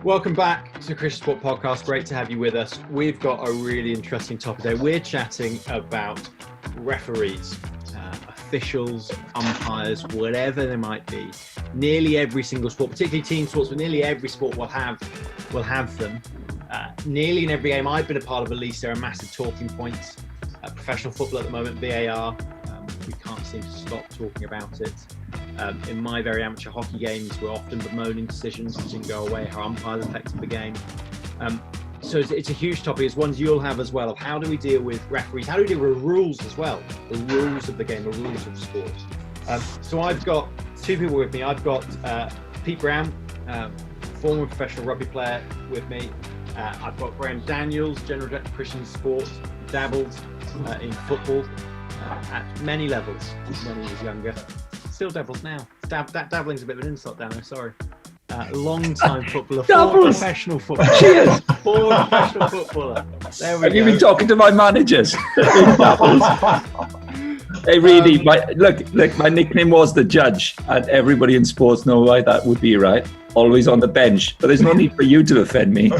Welcome back to the Christian Sport Podcast. Great to have you with us. We've got a really interesting topic today. We're chatting about referees, officials, umpires, whatever they might be. Nearly every single sport, particularly team sports, but nearly every sport will have them. Nearly in every game I've been a part of, at least, there are massive talking points. Professional football at the moment, VAR, we can't seem to stop talking about it. In my very amateur hockey games, we're often bemoaning decisions that didn't go away, how umpires affected the game. So it's a huge topic. It's ones you'll have as well, of how do we deal with referees, how do we deal with rules as well, the rules of the game, the rules of sport. So I've got two people with me. I've got Pete Browne, former professional rugby player with me. I've got Graham Daniels, General Director of Christian Sport, dabbled in football at many levels when he was younger. Still dabbles now. Dabbling's a bit of an insult, Danno, sorry. Long-time footballer, former professional footballer. Cheers! Former professional footballer. There we Have go. you been talking to my managers? Hey, really, my nickname was the Judge, and everybody in sports know why that would be, right? Always on the bench, but there's no need for you to offend me.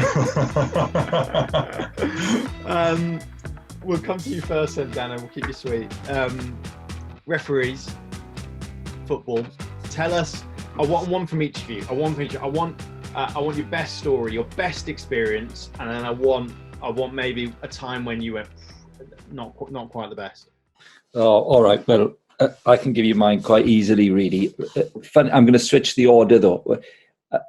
We'll come to you first then, Danno. We'll keep you sweet. Referees, football. Tell us. I want one from each of you. I want your best story, your best experience, and then I want maybe a time when you were not quite the best. Oh, all right. Well, I can give you mine quite easily, really. I'm going to switch the order, though.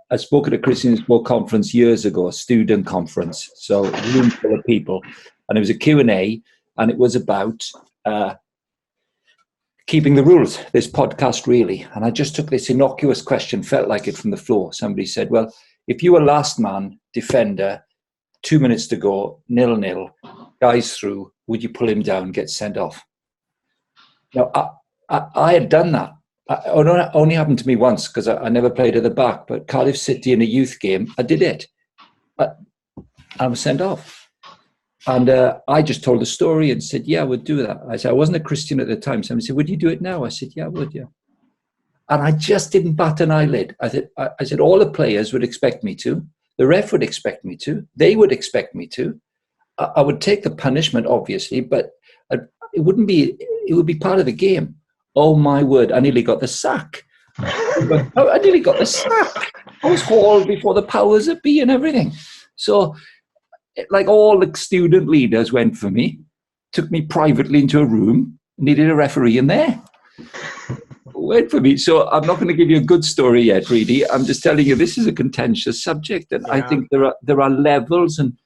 I spoke at a Christian Sport conference years ago, a student conference, so a room full of people, and it was a Q&A, and it was about keeping the rules, this podcast, really. And I just took this innocuous question, felt like it from the floor. Somebody said, well, if you were last man, defender, 2 minutes to go, 0-0, guys through, would you pull him down, get sent off? Now, I had done that. It only happened to me once because I never played at the back, but Cardiff City in a youth game, I did it. I was sent off. And I just told the story and said, yeah, I would do that. I said, I wasn't a Christian at the time. Somebody said, would you do it now? I said, yeah, I would, yeah. And I just didn't bat an eyelid. I said, all the players would expect me to. The ref would expect me to. They would expect me to. I would take the punishment, obviously, but it would be part of the game. Oh, my word, I nearly got the sack. I nearly got the sack. I was hauled before the powers that be and everything. So, like all the student leaders went for me, took me privately into a room, needed a referee in there. Went for me. So I'm not going to give you a good story yet, really. I'm just telling you this is a contentious subject, and yeah. I think there are levels and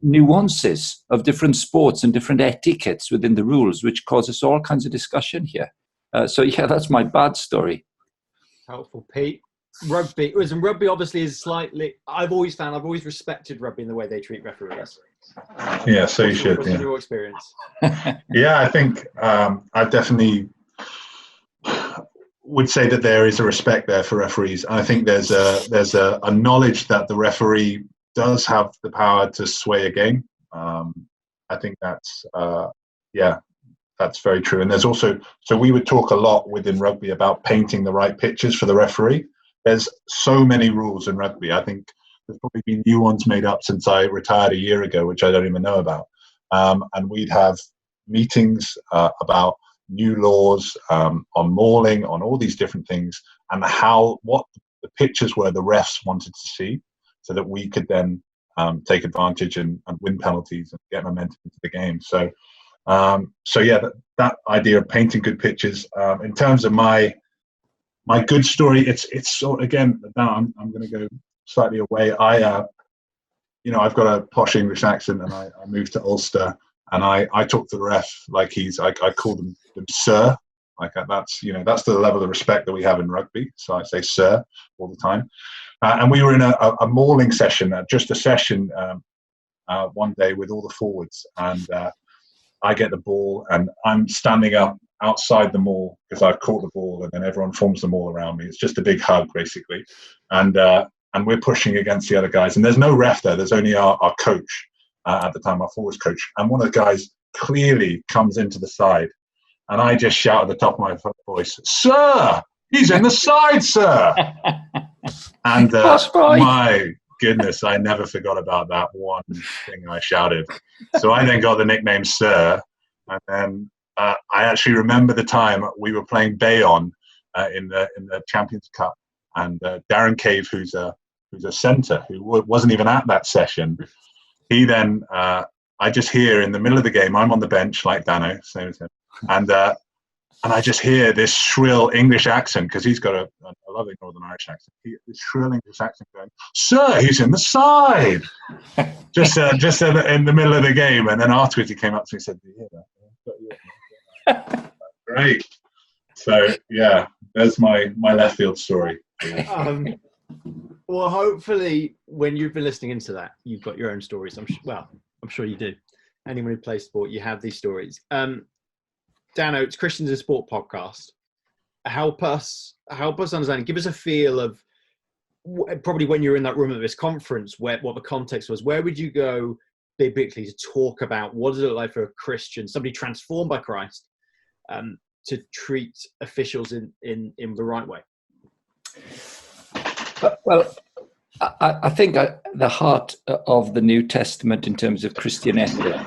nuances of different sports and different etiquettes within the rules, which causes all kinds of discussion here. So yeah, that's my bad story. Helpful, Pete. Rugby. Listen, rugby obviously is slightly. I've always respected rugby in the way they treat referees. Yeah, so you should. What's your experience? Yeah, I think I definitely would say that there is a respect there for referees. I think there's a knowledge that the referee does have the power to sway a game. I think that's very true. And there's also, so we would talk a lot within rugby about painting the right pitches for the referee. There's so many rules in rugby. I think there's probably been new ones made up since I retired a year ago, which I don't even know about. And we'd have meetings about new laws on mauling, on all these different things, and what the pitches were the refs wanted to see, so that we could then take advantage and win penalties and get momentum into the game. So yeah, that idea of painting good pitches. In terms of my good story, it's sort, again, now I'm going to go slightly away. I've got a posh English accent, and I moved to Ulster, and I talk to the ref like I call them sir. Like that's the level of respect that we have in rugby. So I say sir all the time. And we were in a mauling session, just a session one day with all the forwards, and I get the ball, and I'm standing up outside the maul because I've caught the ball, and then everyone forms the maul around me. It's just a big hug, basically, and we're pushing against the other guys, and there's no ref there. There's only our coach at the time, our forwards coach, and one of the guys clearly comes into the side, and I just shout at the top of my voice, "Sir, he's in the side, sir!" And Boss boy. my goodness, I never forgot about that one thing I shouted. So I then got the nickname Sir. And then I actually remember the time we were playing Bayonne in the Champions Cup. And Darren Cave, who's a centre, who wasn't even at that session, he then, I just hear in the middle of the game, I'm on the bench like Danno, same as him. And I just hear this shrill English accent, because he's got a lovely Northern Irish accent. This shrill English accent going, "Sir, he's in the side!" just in the middle of the game. And then afterwards he came up to me and said, "Do you hear that?" Great. So, yeah, there's my left field story. Well, hopefully when you've been listening into that, you've got your own stories. I'm sure you do. Anyone who plays sport, you have these stories. Danno, it's Christians in Sport podcast. Help us understand. Give us a feel of probably when you're in that room at this conference, what the context was. Where would you go biblically to talk about what does it look like for a Christian, somebody transformed by Christ, to treat officials in the right way? Well, I think the heart of the New Testament in terms of Christian ethic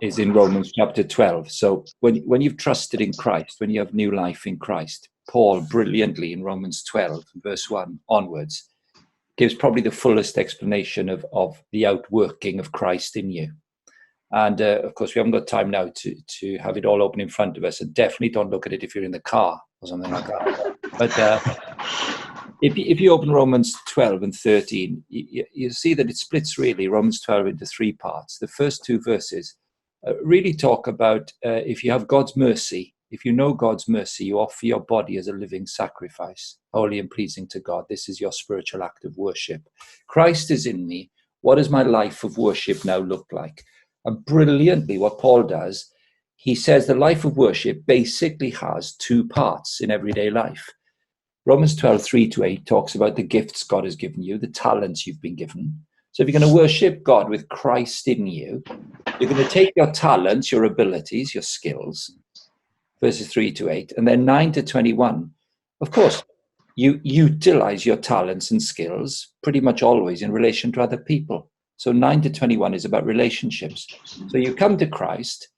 is in Romans chapter 12. So when you've trusted in Christ, when you have new life in Christ, Paul brilliantly in Romans 12, verse 1 onwards, gives probably the fullest explanation of the outworking of Christ in you. And of course, we haven't got time now to have it all open in front of us. And definitely don't look at it if you're in the car or something like that. But if you open Romans 12 and 13, you see that it splits really Romans 12 into three parts. The first two verses really talk about if you have God's mercy, if you know God's mercy, you offer your body as a living sacrifice, holy and pleasing to God. This is your spiritual act of worship. Christ is in me. What does my life of worship now look like? And brilliantly, what Paul does, he says the life of worship basically has two parts in everyday life. Romans 12, 3-8 talks about the gifts God has given you, the talents you've been given. So if you're going to worship God with Christ in you, you're going to take your talents, your abilities, your skills, verses 3-8, and then 9-21. Of course, you utilize your talents and skills pretty much always in relation to other people. So 9-21 is about relationships. So you come to Christ,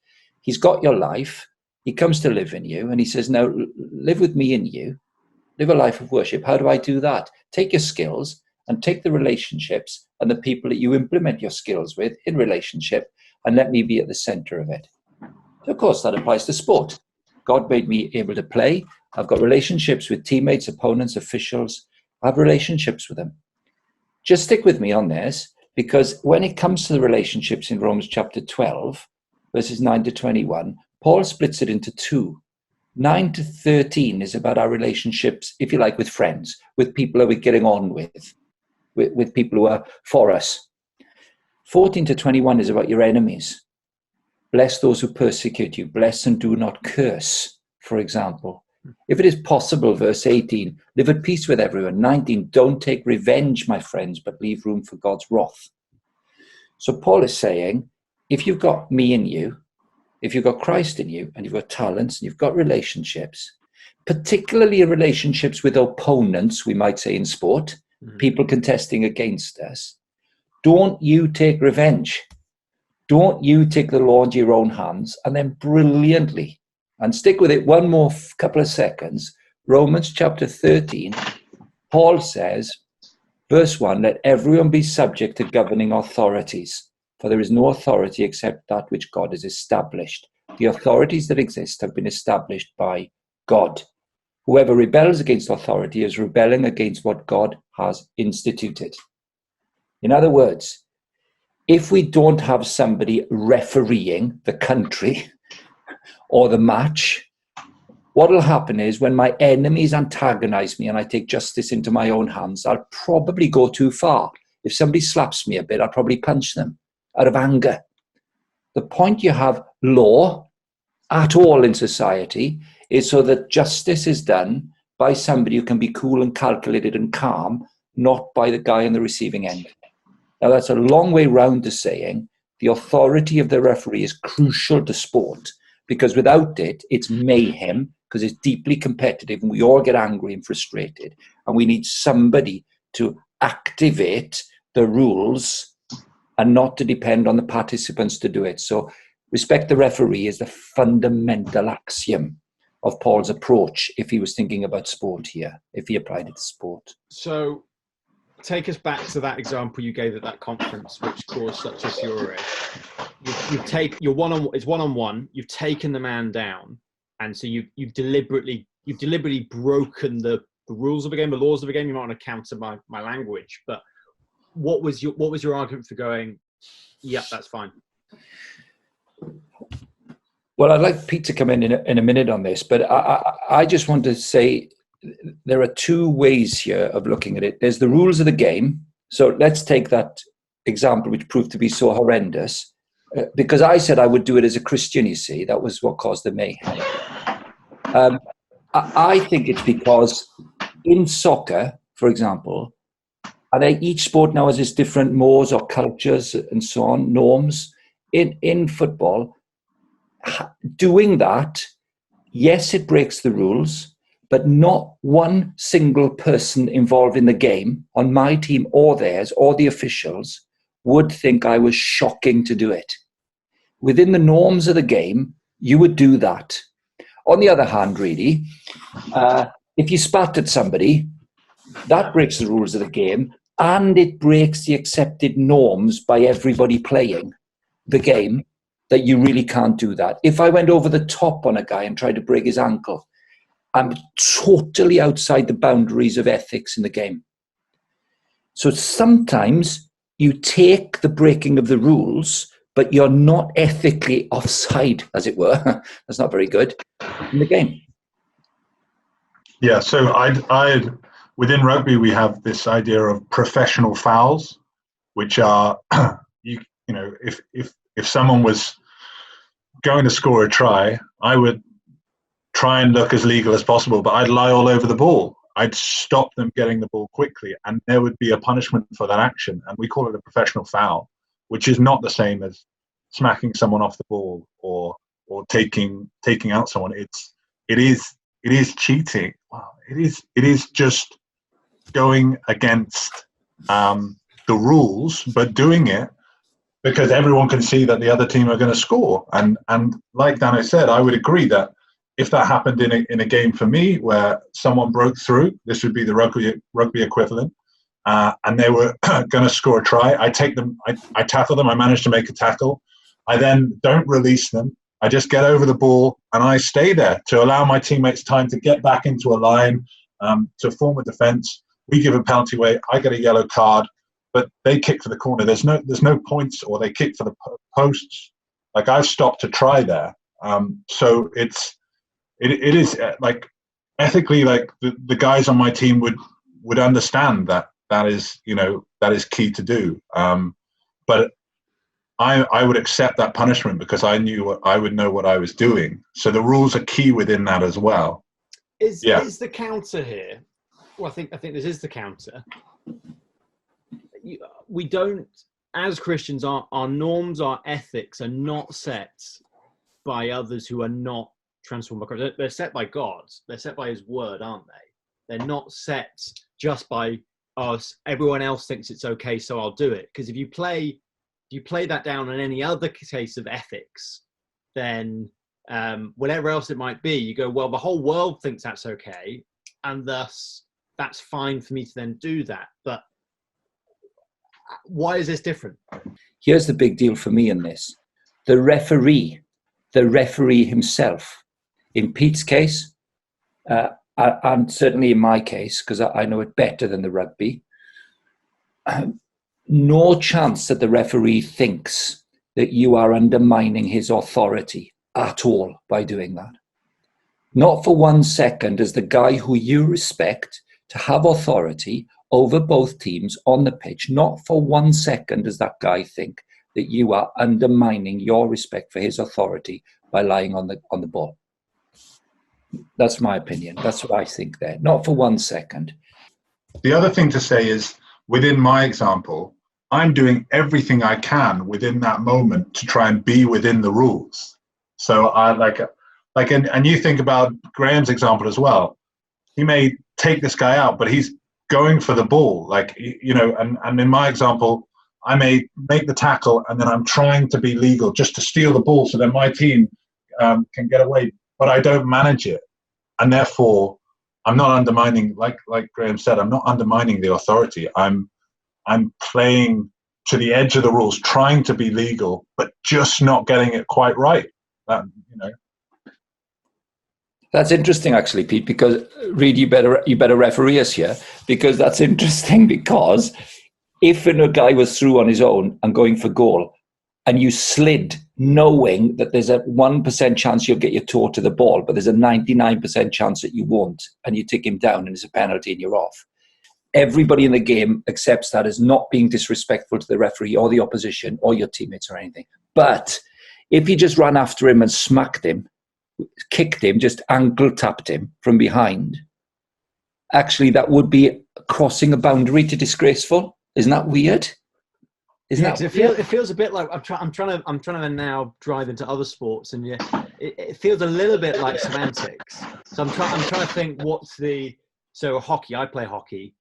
he's got your life, he comes to live in you, and he says, now live with me in you, live a life of worship. How do I do that? Take your skills and take the relationships and the people that you implement your skills with in relationship, and let me be at the center of it. So of course, that applies to sport. God made me able to play. I've got relationships with teammates, opponents, officials. I have relationships with them. Just stick with me on this, because when it comes to the relationships in Romans chapter 12, verses 9-21, Paul splits it into two. 9-13 is about our relationships, if you like, with friends, with people that we're getting on with people who are for us. 14-21 is about your enemies. Bless those who persecute you. Bless and do not curse, for example. If it is possible, verse 18, live at peace with everyone. 19, don't take revenge, my friends, but leave room for God's wrath. So Paul is saying, if you've got me in you, if you've got Christ in you, and you've got talents, and you've got relationships, particularly relationships with opponents, we might say in sport, people contesting against us, don't you take revenge. Don't you take the law into your own hands. And then brilliantly, and stick with it one more couple of seconds, Romans chapter 13, Paul says, verse 1, let everyone be subject to governing authorities, for there is no authority except that which God has established. The authorities that exist have been established by God. Whoever rebels against authority is rebelling against what God has instituted. In other words, if we don't have somebody refereeing the country or the match, what will happen is when my enemies antagonize me and I take justice into my own hands, I'll probably go too far. If somebody slaps me a bit, I'll probably punch them out of anger. The point you have law at all in society is so that justice is done by somebody who can be cool and calculated and calm, not by the guy on the receiving end. Now, that's a long way round to saying the authority of the referee is crucial to sport, because without it, it's mayhem, because it's deeply competitive and we all get angry and frustrated. And we need somebody to activate the rules and not to depend on the participants to do it. So respect the referee is the fundamental axiom of Paul's approach if he was thinking about sport here, if he applied it to sport. So take us back to that example you gave at that conference, which caused such a furore. You're one-on-one. You've taken the man down, and so you've deliberately broken the rules of the game, the laws of the game. You might want to counter my language, but what was your argument for going? Yeah, that's fine. Well, I'd like Pete to come in a minute on this, but I just want to say there are two ways here of looking at it. There's the rules of the game. So let's take that example, which proved to be so horrendous, because I said I would do it as a Christian, you see. That was what caused the mayhem. I think it's because in soccer, for example, and each sport now has its different mores or cultures and so on, norms. In football, doing that, yes, it breaks the rules, but not one single person involved in the game, on my team or theirs, or the officials, would think I was shocking to do it. Within the norms of the game, you would do that. On the other hand, really, if you spat at somebody, that breaks the rules of the game, and it breaks the accepted norms by everybody playing the game, that you really can't do that. If I went over the top on a guy and tried to break his ankle, I'm totally outside the boundaries of ethics in the game. So sometimes you take the breaking of the rules, but you're not ethically offside, as it were. That's not very good in the game. Yeah, so I within rugby we have this idea of professional fouls, which are you know if someone was going to score a try, I would try and look as legal as possible, but I'd lie all over the ball. I'd stop them getting the ball quickly, and there would be a punishment for that action, and we call it a professional foul, which is not the same as smacking someone off the ball or taking out someone. It is cheating. Wow. It is just going against the rules, but doing it because everyone can see that the other team are going to score. And like Danno said, I would agree that if that happened in a game for me where someone broke through, this would be the rugby equivalent, and they were going to score a try, I take them, I tackle them, I manage to make a tackle. I then don't release them. I just get over the ball and I stay there to allow my teammates time to get back into a line, to form a defense. We give a penalty away. I get a yellow card, but they kick for the corner. There's no points, or they kick for the posts. Like, I've stopped to try there. So it is like ethically, like the guys on my team would understand that is key to do. But I would accept that punishment because I knew I would know what I was doing. So the rules are key within that as well. Is the counter here? Well, I think this is the counter. We don't, as Christians, our norms, our ethics are not set by others who are not transformed by Christ. They're set by God. They're set by His Word, aren't they? They're not set just by us. Everyone else thinks it's okay, so I'll do it. Because if you play that down on any other case of ethics, then whatever else it might be, you go, well, the whole world thinks that's okay, and thus that's fine for me to then do that. But why is this different? Here's the big deal for me in this. The referee himself, in Pete's case, and certainly in my case, because I know it better than the rugby, no chance that the referee thinks that you are undermining his authority at all by doing that. Not for 1 second does the guy who you respect to have authority over both teams on the pitch, not for 1 second does that guy think that you are undermining your respect for his authority by lying on the ball. That's my opinion. That's what I think there. Not for 1 second. The other thing to say is, within my example, I'm doing everything I can within that moment to try and be within the rules. So Like, and you think about Graham's example as well. He may take this guy out, but he's going for the ball. Like, you know, and in my example, I may make the tackle and then I'm trying to be legal just to steal the ball so that my team can get away, but I don't manage it. And therefore, I'm not undermining, like Graham said, I'm not undermining the authority. I'm playing to the edge of the rules, trying to be legal, but just not getting it quite right. You know. That's interesting, actually, Pete, because Reid, you better referee us here, because that's interesting. Because if a guy was through on his own and going for goal, and you slid, knowing that there's a 1% chance you'll get your toe to the ball, but there's a 99% chance that you won't, and you take him down and it's a penalty and you're off. Everybody in the game accepts that as not being disrespectful to the referee or the opposition or your teammates or anything. But if he just ran after him and smacked him, kicked him, just ankle tapped him from behind, actually that would be crossing a boundary to disgraceful. Isn't that weird? It feels a bit like I'm trying to now drive into other sports, and it feels a little bit like semantics. So I'm trying to think hockey. I play hockey.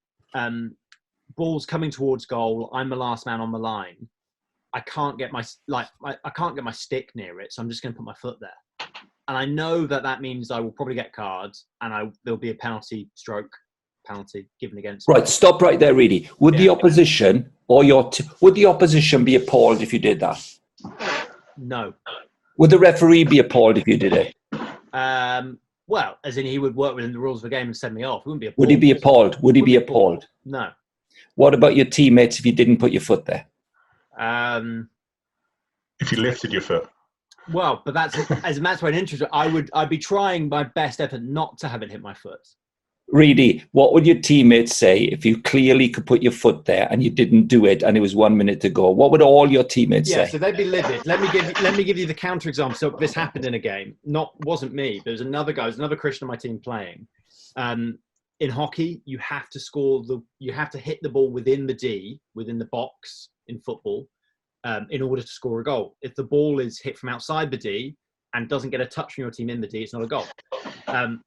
Ball's coming towards goal. I'm the last man on the line. I can't get my stick near it, so I'm just going to put my foot there. And I know that means I will probably get cards, and there'll be a penalty given against me. Right, stop right there, really. Would the opposition or would the opposition be appalled if you did that? No. Would the referee be appalled if you did it? Well, as in he would work within the rules of the game and send me off. He wouldn't be appalled. Would he be appalled? Would he be appalled? No. What about your teammates if you didn't put your foot there? If you lifted your foot. Well, but that's why an interest. I'd be trying my best effort not to have it hit my foot. Reedy, what would your teammates say if you clearly could put your foot there and you didn't do it and it was 1 minute to go? What would all your teammates say? Yeah, so they'd be livid. Let me give you the counter example. So this happened in a game. Wasn't me. There was another guy. There's another Christian on my team playing. In hockey, you have to hit the ball within the box in football, in order to score a goal. If the ball is hit from outside the D and doesn't get a touch from your team in the D, it's not a goal.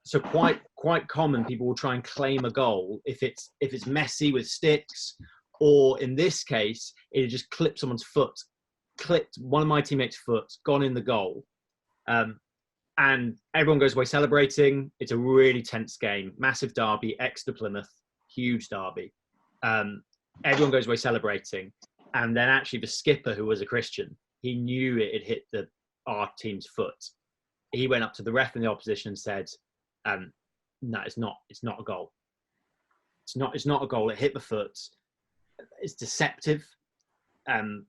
So quite common, people will try and claim a goal if it's messy with sticks, or in this case, it just clipped someone's foot, clipped one of my teammates' foot, gone in the goal. And everyone goes away celebrating. It's a really tense game, massive derby, Exeter Plymouth, huge derby. Everyone goes away celebrating. And then actually the skipper, who was a Christian, he knew it had hit our team's foot. He went up to the ref in the opposition and said, no, it's not a goal. It's not a goal. It hit the foot. It's deceptive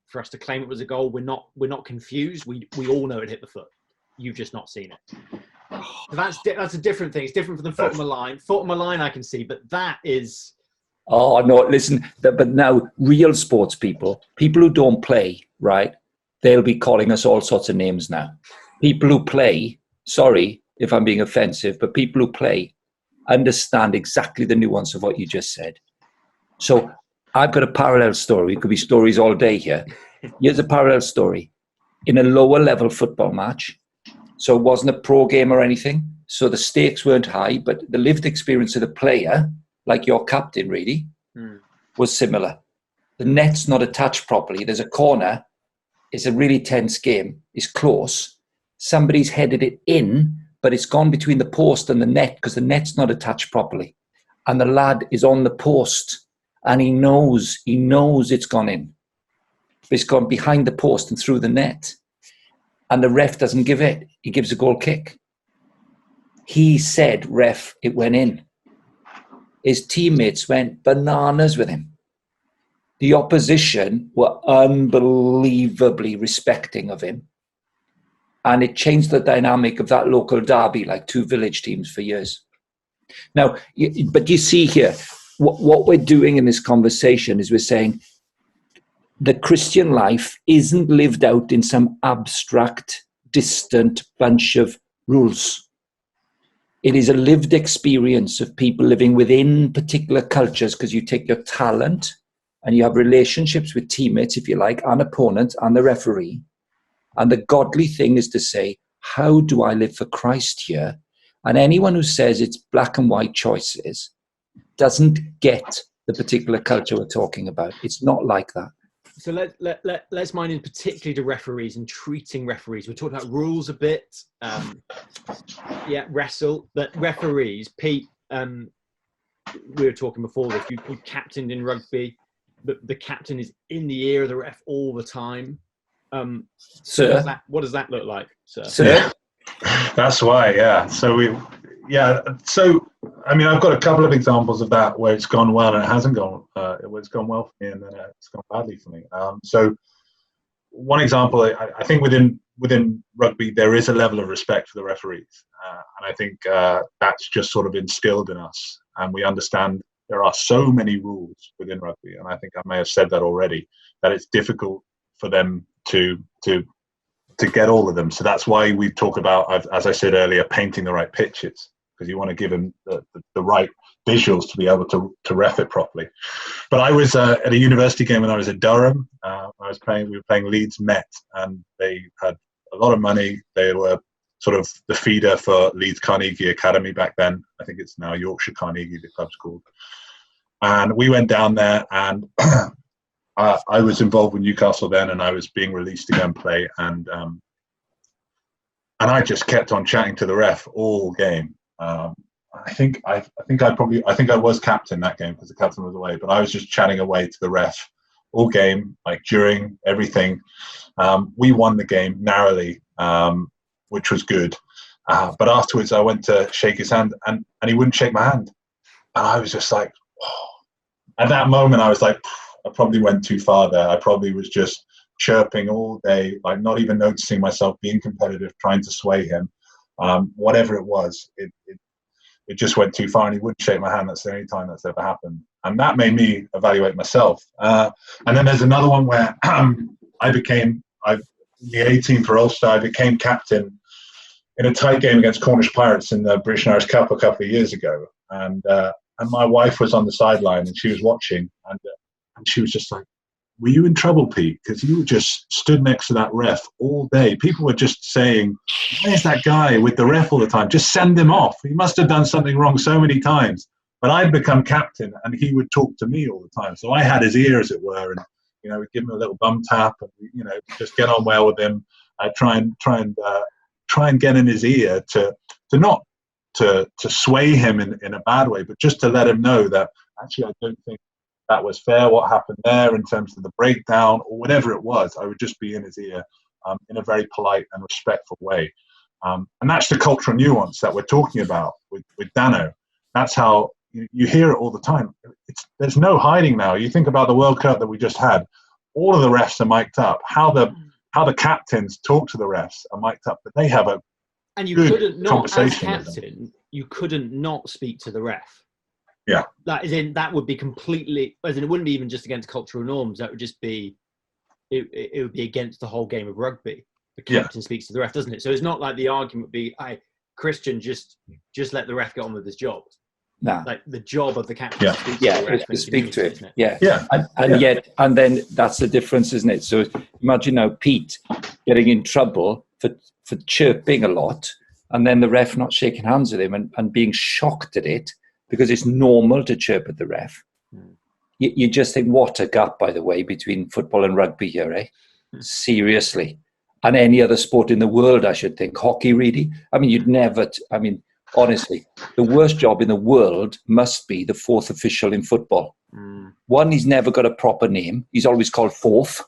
for us to claim it was a goal. We're not confused. We all know it hit the foot. You've just not seen it. So that's a different thing. It's different from the foot on the line. Foot on the line I can see, but that is... Oh, no, listen, but now real sports people who don't play, right, they'll be calling us all sorts of names now. People who play, sorry if I'm being offensive, but people who play understand exactly the nuance of what you just said. So I've got a parallel story. It could be stories all day here. Here's a parallel story. In a lower level football match, so it wasn't a pro game or anything, so the stakes weren't high, but the lived experience of the player, like your captain, really, was similar. The net's not attached properly. There's a corner. It's a really tense game. It's close. Somebody's headed it in, but it's gone between the post and the net because the net's not attached properly. And the lad is on the post and he knows it's gone in. It's gone behind the post and through the net. And the ref doesn't give it. He gives a goal kick. He said, ref, it went in. His teammates went bananas with him. The opposition were unbelievably respecting of him. And it changed the dynamic of that local derby, like two village teams for years. Now, but you see here, what we're doing in this conversation is we're saying the Christian life isn't lived out in some abstract, distant bunch of rules. It is a lived experience of people living within particular cultures because you take your talent and you have relationships with teammates, if you like, and opponent and the referee. And the godly thing is to say, how do I live for Christ here? And anyone who says it's black and white choices doesn't get the particular culture we're talking about. It's not like that. So let's mine in particularly to referees and treating referees. We're talking about rules a bit. Wrestle. But referees, Pete, we were talking before this. You captained in rugby. The captain is in the ear of the ref all the time. Sir? What does that look like, sir? Sir? That's why, yeah. So I mean, I've got a couple of examples of that where it's gone well and it hasn't gone. Where it's gone well for me and then it's gone badly for me. So one example, I think within rugby there is a level of respect for the referees, and I think that's just sort of instilled in us, and we understand there are so many rules within rugby, and I think I may have said that already, that it's difficult for them to get all of them. So that's why we talk about, as I said earlier, painting the right pitches, because you want to give them the right visuals to be able to ref it properly. But I was at a university game when I was at Durham. We were playing Leeds Met, and they had a lot of money. They were sort of the feeder for Leeds Carnegie Academy back then. I think it's now Yorkshire Carnegie, the club's called. And we went down there, and I was involved with Newcastle then, and I was being released to go and play, and I just kept on chatting to the ref all game. I think I was captain that game because the captain was away, but I was just chatting away to the ref all game, like during everything. We won the game narrowly, which was good. But afterwards, I went to shake his hand, and he wouldn't shake my hand, and I was just like, oh. At that moment, I was like, I probably went too far there. I probably was just chirping all day, like not even noticing myself, being competitive, trying to sway him. Whatever it was, it just went too far, and he wouldn't shake my hand. That's the only time that's ever happened, and that made me evaluate myself. And then there's another one where I became the 18th for Ulster. I became captain in a tight game against Cornish Pirates in the British and Irish Cup a couple of years ago, and my wife was on the sideline and she was watching, and she was just like, "Were you in trouble, Pete? Because you just stood next to that ref all day. People were just saying, where's that guy with the ref all the time? Just send him off. He must have done something wrong so many times." But I'd become captain, and he would talk to me all the time. So I had his ear, as it were, and we'd give him a little bum tap, and just get on well with him. I'd try and get in his ear to not to sway him in a bad way, but just to let him know that actually I don't think that was fair, what happened there in terms of the breakdown or whatever it was. I would just be in his ear in a very polite and respectful way. And that's the cultural nuance that we're talking about with Danno. That's how you hear it all the time. There's no hiding now. You think about the World Cup that we just had. All of the refs are mic'd up. How the captains talk to the refs are mic'd up, but they have a good conversation as captain, you couldn't not speak to the ref. Yeah. That would be completely, as in it wouldn't be even just against cultural norms. That would just be, it would be against the whole game of rugby. The captain speaks to the ref, doesn't it? So it's not like the argument would be, Christian, just let the ref get on with his job. No. Like the job of the captain to speak to it. Yeah. And then that's the difference, isn't it? So imagine now Pete getting in trouble for chirping a lot, and then the ref not shaking hands with him and being shocked at it, because it's normal to chirp at the ref. You just think, what a gap, by the way, between football and rugby here, eh? Seriously. And any other sport in the world, I should think. Hockey, really? I mean, you'd never... honestly, the worst job in the world must be the fourth official in football. One, he's never got a proper name. He's always called fourth.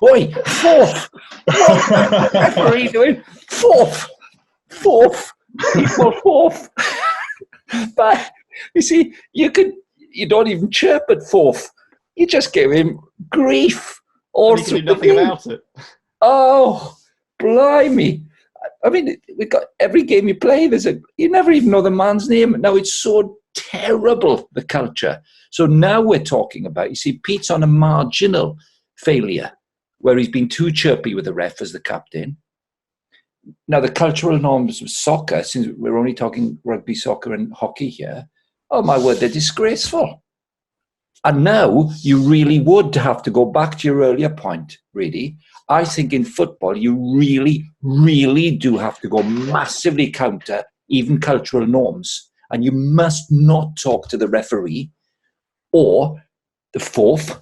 Oi, fourth! What are you doing? Fourth! Equal fourth! But, you see, you don't even chirp at fourth. You just give him grief all through the game. About it. Oh, blimey. I mean, we got every game you play, you never even know the man's name. Now, it's so terrible, the culture. So now we're talking about, you see, Pete's on a marginal failure where he's been too chirpy with the ref as the captain. Now, the cultural norms of soccer, since we're only talking rugby, soccer and hockey here, oh my word, they're disgraceful. And now you really would have to go back to your earlier point, really, I think in football, you really, really do have to go massively counter even cultural norms. And you must not talk to the referee. Or the fourth,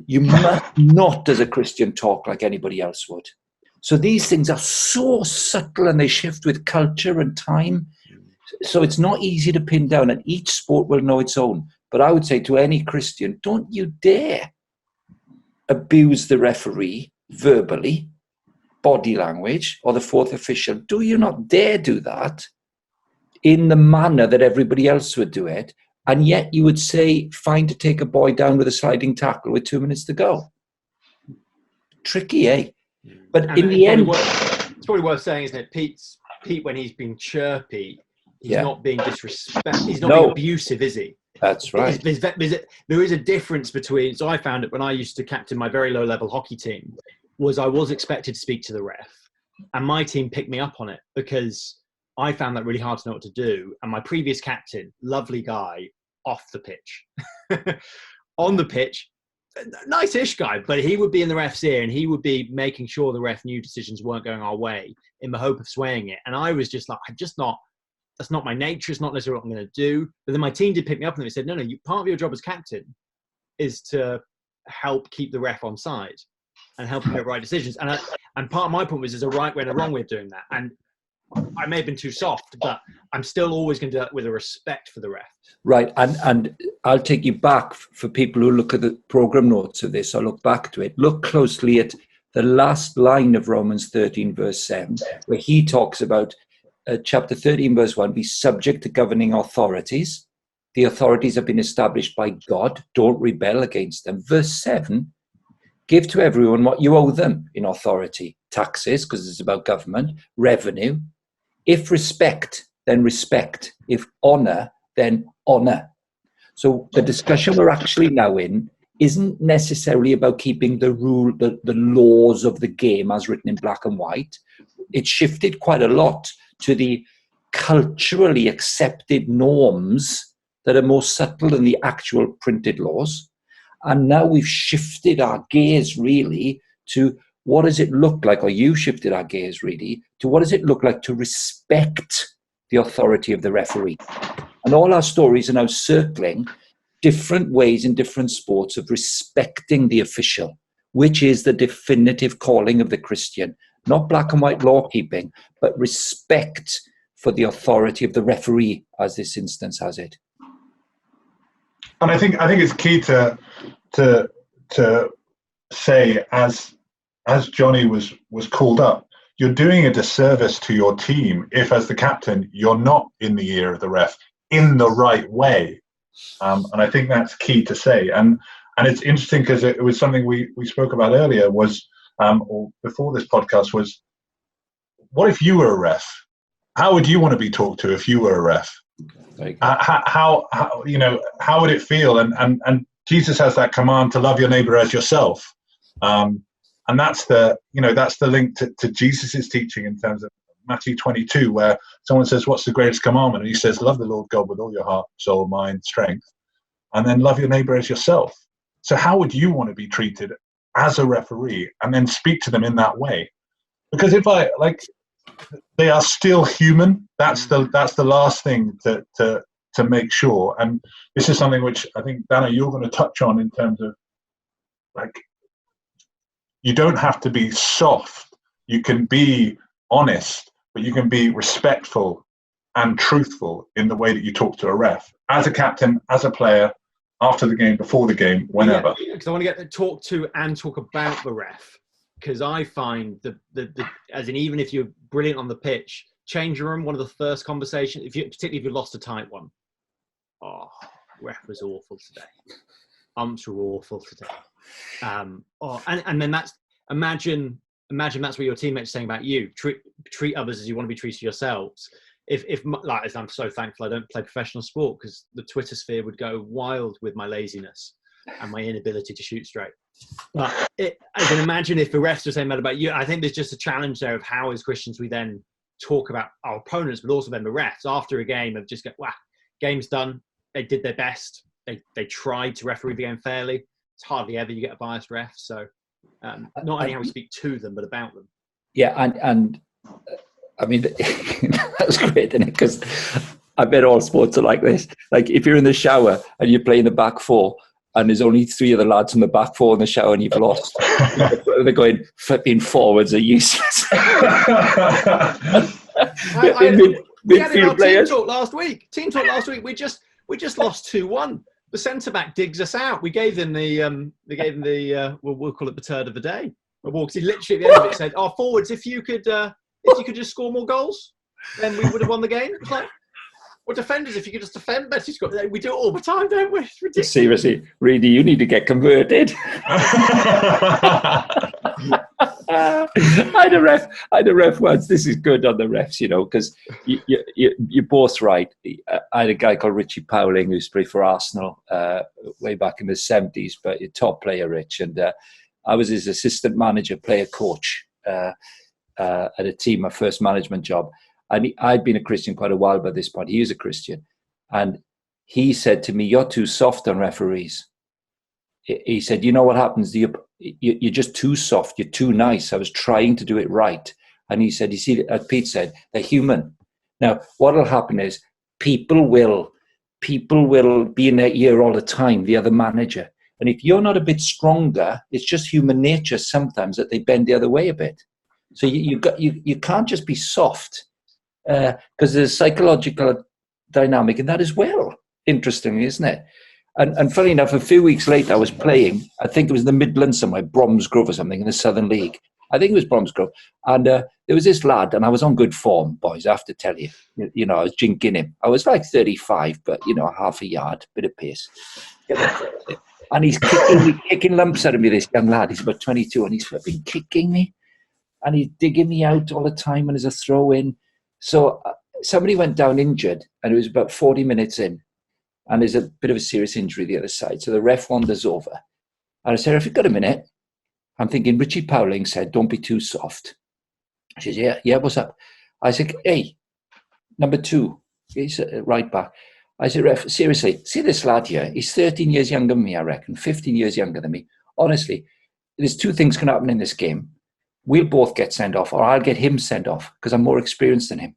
you must not, as a Christian, talk like anybody else would. So these things are so subtle and they shift with culture and time. So it's not easy to pin down, and each sport will know its own. But I would say to any Christian, don't you dare abuse the referee verbally, body language, or the fourth official. Do you not dare do that in the manner that everybody else would do it. And yet you would say, fine to take a boy down with a sliding tackle with 2 minutes to go. Tricky, eh? But And in the end... it's probably worth saying, isn't it? Pete, when he's being chirpy, he's not being disrespectful. He's not being abusive, is he? That's right. There is a difference between... So I found it when I used to captain my very low-level hockey team, was I was expected to speak to the ref. And my team picked me up on it because I found that really hard to know what to do. And my previous captain, lovely guy, off the pitch. On the pitch, nice-ish guy, but he would be in the ref's ear and he would be making sure the ref knew decisions weren't going our way in the hope of swaying it. And I was just like, that's not my nature. It's not necessarily what I'm going to do. But then my team did pick me up and they said, no, part of your job as captain is to help keep the ref on side and help him make right decisions. And part of my point was there's a right way and a wrong way of doing that. And I may have been too soft, but I'm still always going to do that with a respect for the ref. Right. And I'll take you back for people who look at the program notes of this. I'll look back to it. Look closely at the last line of Romans 13, verse 7, where he talks about chapter 13, verse 1, be subject to governing authorities. The authorities have been established by God. Don't rebel against them. Verse 7, give to everyone what you owe them in authority. Taxes, because it's about government. Revenue. If respect, then respect. If honor, then honor. So the discussion we're actually now in isn't necessarily about keeping the laws of the game as written in black and white. It shifted quite a lot to the culturally accepted norms that are more subtle than the actual printed laws. And now we've shifted our gaze really to what does it look like, or you shifted our gaze really, to what does it look like to respect the authority of the referee. And all our stories are now circling different ways in different sports of respecting the official, which is the definitive calling of the Christian. Not black and white law keeping, but respect for the authority of the referee, as this instance has it. And I think it's key to say, as Johnny was called up, you're doing a disservice to your team if, as the captain, you're not in the ear of the ref in the right way. And I think that's key to say. And it's interesting because it was something we spoke about earlier was, or before this podcast, was what if you were a ref? How would you want to be talked to if you were a ref? How would it feel? And Jesus has that command to love your neighbor as yourself. And that's the link to Jesus's teaching in terms of Matthew 22, where someone says, what's the greatest commandment? And he says, love the Lord God with all your heart, soul, mind, strength, and then love your neighbor as yourself. So how would you want to be treated as a referee, and then speak to them in that way? Because if they are still human. That's the last thing to make sure. And this is something which I think, Danno, you're going to touch on in terms of, you don't have to be soft. You can be honest, but you can be respectful and truthful in the way that you talk to a ref, as a captain, as a player, after the game, before the game, whenever. Because I want to get to talk to and talk about the ref. Because I find as in, even if you're brilliant on the pitch, change room, one of the first conversations, particularly if you lost a tight one. Oh, ref was awful today. Umps were awful today. And then imagine that's what your teammates are saying about you. Treat others as you want to be treated yourselves. If as I'm so thankful I don't play professional sport, because the Twitter sphere would go wild with my laziness and my inability to shoot straight. But I can imagine if the refs are saying that about you. I think there's just a challenge there of how, as Christians, we then talk about our opponents, but also then the refs after a game of just go, wow, game's done. They did their best. They tried to referee the game fairly. It's hardly ever you get a biased ref. So Not only how we speak to them, but about them. Yeah, and I mean, that's great, isn't it? Because I bet all sports are like this. Like if you're in the shower and you're playing the back four, and there's only three of the lads in the back four in the show and you've lost. They're going, flipping forwards are useless. We had in our team talk last week. We just lost 2-1. The centre back digs us out. We gave them we'll call it the turd of the day. Because he literally at the end of it said, "Oh, forwards, if you could just score more goals, then we would have won the game." It's like, or defenders, if you could just defend better. We do it all the time, don't we? It's ridiculous. Seriously, Reedy, you need to get converted. I had a ref once. This is good on the refs, because you're both right. I had a guy called Richie Powling who's played for Arsenal way back in the 70s, but a top player, Rich. And I was his assistant manager, player coach at a team, my first management job. And I'd been a Christian quite a while by this point. He was a Christian. And he said to me, "You're too soft on referees." He said, "You know what happens? You're just too soft. You're too nice. I was trying to do it right." And he said, "You see, as Pete said, they're human. Now, what will happen is people will be in their ear all the time, the other manager. And if you're not a bit stronger, it's just human nature sometimes that they bend the other way a bit. So you can't just be soft. Because there's a psychological dynamic in that as well. Interesting, isn't it? And funny enough, a few weeks later, I was playing, I think it was the Midlands somewhere, Bromsgrove or something, in the Southern League. I think it was Bromsgrove. And there was this lad, and I was on good form, boys, I have to tell you. I was jinking him. I was like 35, but, half a yard, bit of pace. And he's kicking lumps out of me, this young lad. He's about 22, and he's flipping kicking me. And he's digging me out all the time, and there's a throw-in. So somebody went down injured, and it was about 40 minutes in, and there's a bit of a serious injury the other side. So the ref wanders over. And I said, "If you've got a minute," I'm thinking, Richie Powling said, "Don't be too soft." She says, yeah, what's up? I said, "Hey, number 2, he's right back." I said, "Ref, seriously, see this lad here? He's 13 years younger than me, I reckon, 15 years younger than me. Honestly, there's 2 things can happen in this game. We'll both get sent off, or I'll get him sent off because I'm more experienced than him.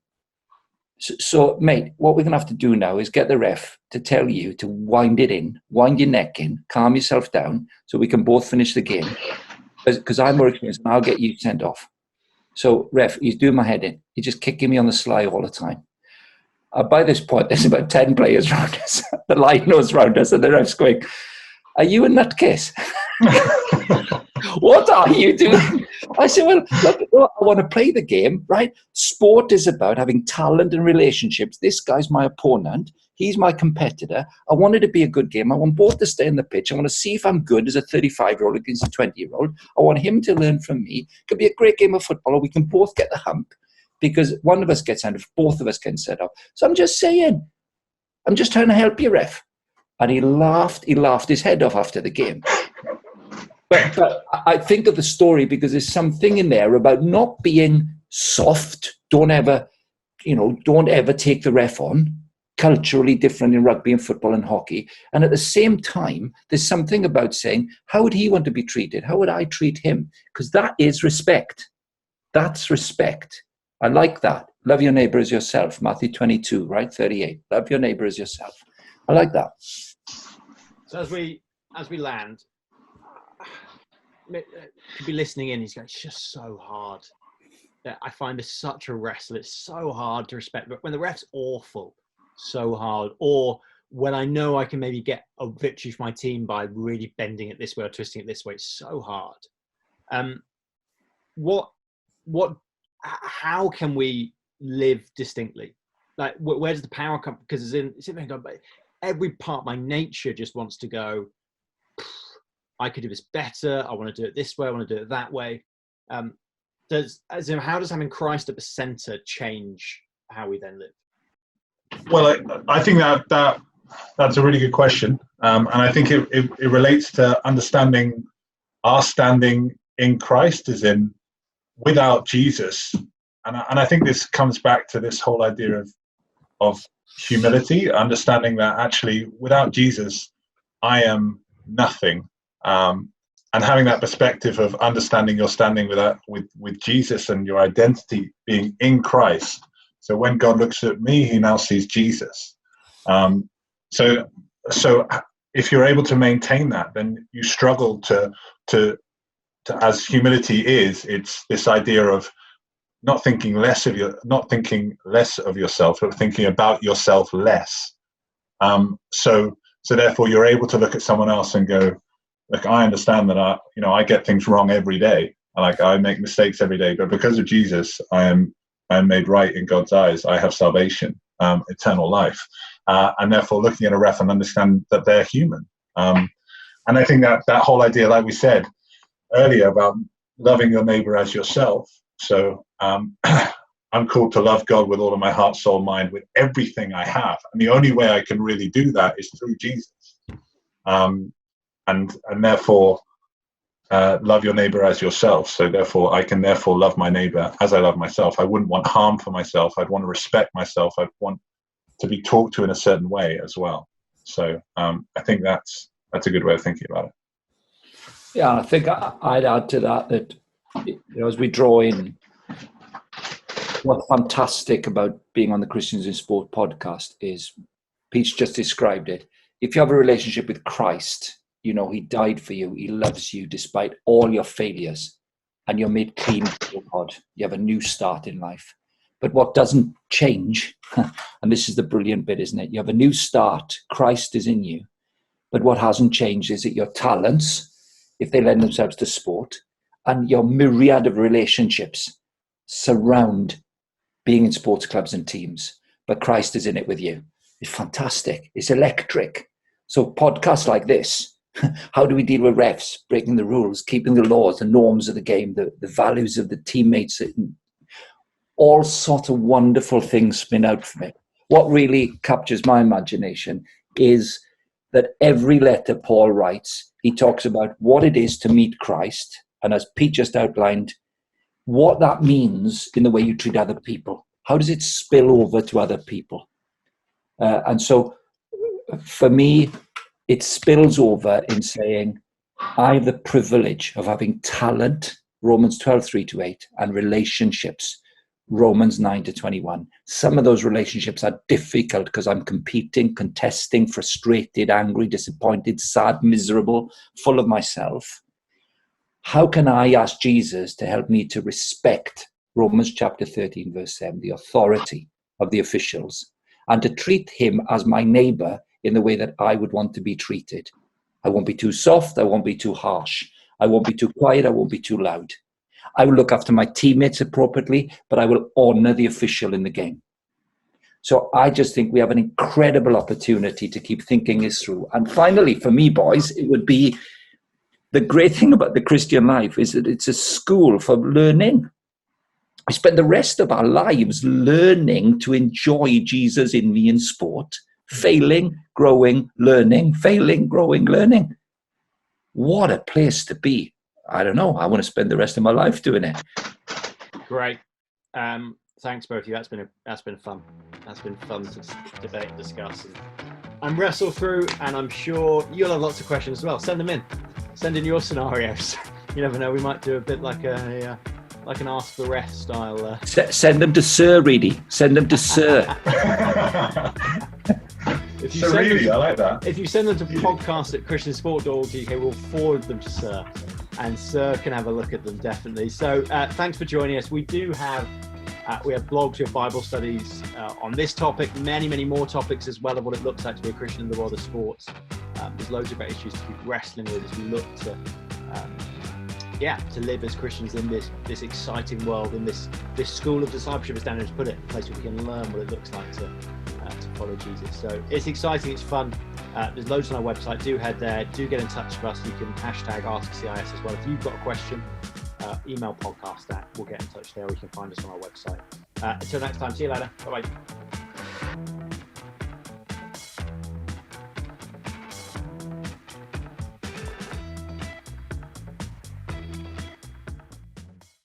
So, mate, what we're going to have to do now is get the ref to tell you to wind your neck in, calm yourself down so we can both finish the game because I'm more experienced and I'll get you sent off." So, ref, he's doing my head in. He's just kicking me on the sly all the time. By this point, there's about 10 players around us. The line knows around us, and the ref's going, "Are you a nutcase? What are you doing?" I said, "Well, look, I want to play the game, right? Sport is about having talent and relationships. This guy's my opponent. He's my competitor. I want it to be a good game. I want both to stay on the pitch. I want to see if I'm good as a 35-year-old against a 20-year-old. I want him to learn from me. It could be a great game of football, or we can both get the hump because one of us gets sent off, both of us get set up. So I'm just saying, I'm just trying to help you, ref." And he laughed his head off after the game. But I think of the story because there's something in there about not being soft. Don't ever take the ref on. Culturally different in rugby and football and hockey. And at the same time, there's something about saying, how would he want to be treated? How would I treat him? Because that is respect. That's respect. I like that. Love your neighbor as yourself. Matthew 22, right? 38. Love your neighbor as yourself. I like that. So as we land, could be listening in. He's going, "It's just so hard. I find this such a wrestle. It's so hard to respect. But when the ref's awful, so hard. Or when I know I can maybe get a victory for my team by really bending it this way or twisting it this way, it's so hard." How can we live distinctly? Like, where does the power come? Because every part of my nature just wants to go, "I could do this better. I want to do it this way. I want to do it that way." How does having Christ at the center change how we then live? Well, I think that's a really good question, and I think it relates to understanding our standing in Christ, as in without Jesus, and I think this comes back to this whole idea of humility, understanding that actually without Jesus, I am nothing. having that perspective of understanding your standing with Jesus and your identity being in Christ. So when God looks at me, he now sees Jesus. So if you're able to maintain that, then you struggle to as humility is, it's this idea of not thinking less of yourself, but thinking about yourself less. So therefore you're able to look at someone else and go, look, I understand that I get things wrong every day. I make mistakes every day, but because of Jesus, I am made right in God's eyes. I have salvation, eternal life. And therefore looking at a ref and understand that they're human. And I think that whole idea, like we said earlier, about loving your neighbor as yourself. So I'm called to love God with all of my heart, soul, mind, with everything I have. And the only way I can really do that is through Jesus. And therefore love your neighbor as yourself. So therefore I can therefore love my neighbor as I love myself. I wouldn't want harm for myself. I'd want to respect myself. I'd want to be talked to in a certain way as well. So I think that's a good way of thinking about it. Yeah, I think I'd add to that as we draw in, what's fantastic about being on the Christians in Sport podcast is, Pete's just described it. If you have a relationship with Christ, he died for you. He loves you despite all your failures, and you're made clean before God. You have a new start in life. But what doesn't change, and this is the brilliant bit, isn't it? You have a new start. Christ is in you. But what hasn't changed is that your talents, if they lend themselves to sport, and your myriad of relationships surround being in sports clubs and teams. But Christ is in it with you. It's fantastic. It's electric. So podcasts like this, how do we deal with refs, breaking the rules, keeping the laws, the norms of the game, the values of the teammates, all sorts of wonderful things spin out from it. What really captures my imagination is that every letter Paul writes, he talks about what it is to meet Christ. And as Pete just outlined, what that means in the way you treat other people. How does it spill over to other people? And so for me, it spills over in saying, I have the privilege of having talent, Romans 12:3-8, and relationships, Romans 9-21. Some of those relationships are difficult because I'm competing, contesting, frustrated, angry, disappointed, sad, miserable, full of myself. How can I ask Jesus to help me to respect Romans chapter 13, verse 7, the authority of the officials, and to treat him as my neighbor in the way that I would want to be treated? I won't be too soft. I won't be too harsh. I won't be too quiet. I won't be too loud. I will look after my teammates appropriately, but I will honor the official in the game. So I just think we have an incredible opportunity to keep thinking this through. And finally, for me, boys, it would be the great thing about the Christian life is that it's a school for learning. We spend the rest of our lives learning to enjoy Jesus in me in sport, failing, growing, learning, failing, growing, learning. What a place to be. I don't know. I want to spend the rest of my life doing it. Great. Thanks both of you. That's been fun. That's been fun to debate, discuss, and wrestle through. And I'm sure you'll have lots of questions as well. Send them in. Send in your scenarios. You never know. We might do a bit like an Ask the Ref style. Send them to Sir Reedy. Send them to Sir. I like that. If you send them to podcast@christiansport.org.uk, we'll forward them to Sir, and Sir can have a look at them definitely. So thanks for joining us. We do have we have blogs, we have Bible studies on this topic, many more topics as well of what it looks like to be a Christian in the world of sports. There's loads of great issues to keep wrestling with as we look to live as Christians in this exciting world, in this school of discipleship, as Danno has put it, a place where we can learn what it looks like to follow Jesus. So it's exciting, it's fun. There's loads on our website. Do head there, do get in touch with us. You can hashtag AskCIS as well. If you've got a question, email podcast we'll get in touch there, or you can find us on our website. Until next time, see you later. Bye-bye.